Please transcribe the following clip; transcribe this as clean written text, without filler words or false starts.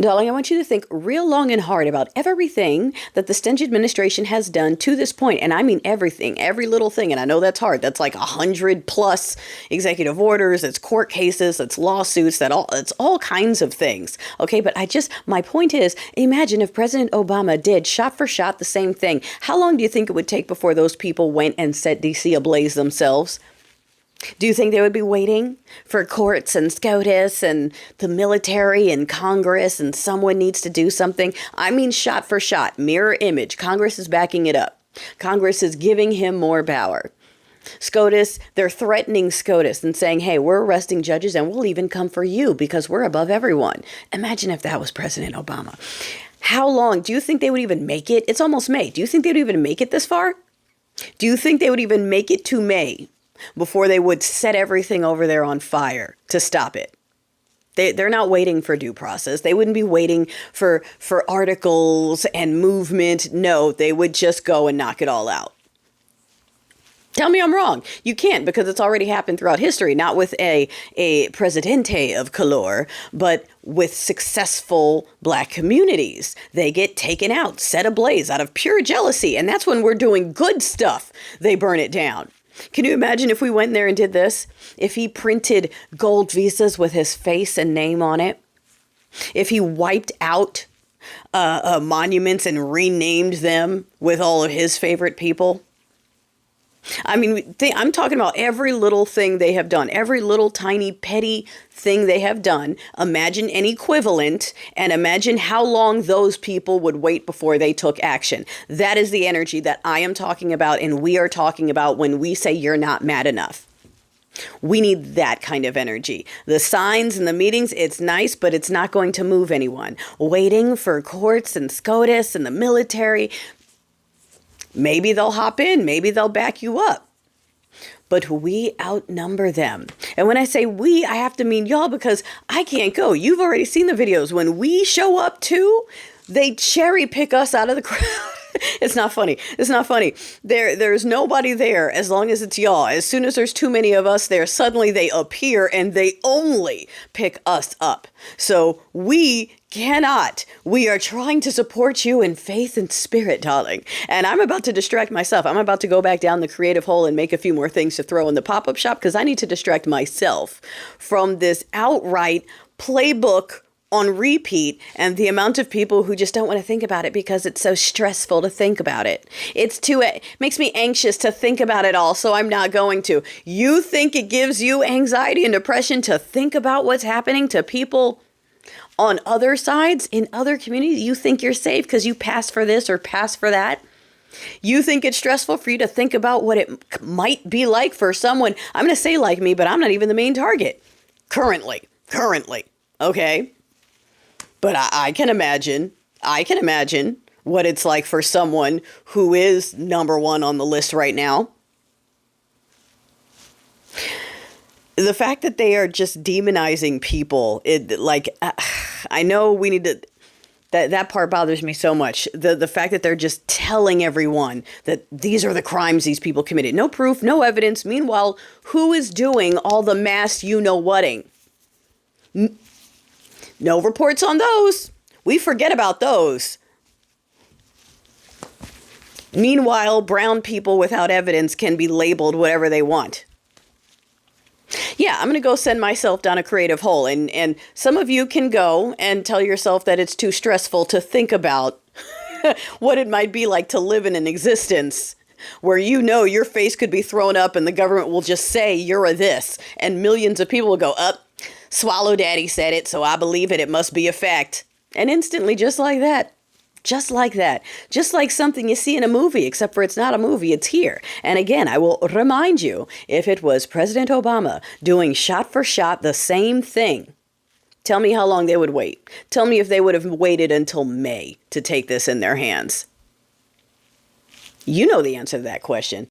Darling, I want you to think real long and hard about everything that the Stench administration has done to this point. And I mean everything, every little thing. And I know that's hard. That's like 100 plus executive orders, it's court cases, it's lawsuits, it's all kinds of things. Okay, but my point is, imagine if President Obama did shot for shot the same thing. How long do you think it would take before those people went and set DC ablaze themselves? Do you think they would be waiting for courts and SCOTUS and the military and Congress and someone needs to do something? I mean, shot for shot, mirror image. Congress is backing it up. Congress is giving him more power. SCOTUS, they're threatening SCOTUS and saying, hey, we're arresting judges and we'll even come for you because we're above everyone. Imagine if that was President Obama. How long? Do you think they would even make it? It's almost May. Do you think they would even make it this far? Do you think they would even make it to May before they would set everything over there on fire to stop it? They're not waiting for due process. They wouldn't be waiting for articles and movement. No, they would just go and knock it all out. Tell me I'm wrong. You can't, because it's already happened throughout history, not with a presidente of color, but with successful Black communities. They get taken out, set ablaze out of pure jealousy. And that's when we're doing good stuff. They burn it down. Can you imagine if we went there and did this? If he printed gold visas with his face and name on it? If he wiped out monuments and renamed them with all of his favorite people? I mean, I'm talking about every little thing they have done, every little tiny petty thing they have done. Imagine an equivalent and imagine how long those people would wait before they took action. That is the energy that I am talking about and we are talking about when we say you're not mad enough. We need that kind of energy. The signs and the meetings, it's nice, but it's not going to move anyone. Waiting for courts and SCOTUS and the military. Maybe they'll hop in. Maybe they'll back you up. But we outnumber them. And when I say we, I have to mean y'all because I can't go. You've already seen the videos. When we show up too, they cherry pick us out of the crowd. It's not funny. It's not funny. There's nobody there as long as it's y'all. As soon as there's too many of us there, suddenly they appear and they only pick us up. So we cannot. We are trying to support you in faith and spirit, darling. And I'm about to distract myself. I'm about to go back down the creative hole and make a few more things to throw in the pop-up shop because I need to distract myself from this outright playbook on repeat and the amount of people who just don't want to think about it because it's so stressful to think about it. It makes me anxious to think about it all, so I'm not going to. You think it gives you anxiety and depression to think about what's happening to people on other sides in other communities? You think you're safe because you pass for this or pass for that? You think it's stressful for you to think about what it might be like for someone, I'm going to say like me, but I'm not even the main target. Currently. Okay? But I can imagine what it's like for someone who is number one on the list right now. The fact that they are just demonizing people, I know we need to, that part bothers me so much. The fact that they're just telling everyone that these are the crimes these people committed. No proof, no evidence. Meanwhile, who is doing all the mass you-know-whatting? No reports on those. We forget about those. Meanwhile, brown people without evidence can be labeled whatever they want. Yeah, I'm going to go send myself down a creative hole. And some of you can go and tell yourself that it's too stressful to think about what it might be like to live in an existence where your face could be thrown up and the government will just say you're a this. And millions of people will go, up. Swallow Daddy said it, so I believe it. It must be a fact. And instantly, just like that. Just like that. Just like something you see in a movie, except for it's not a movie, it's here. And again, I will remind you, if it was President Obama doing shot for shot the same thing, tell me how long they would wait. Tell me if they would have waited until May to take this in their hands. You know the answer to that question.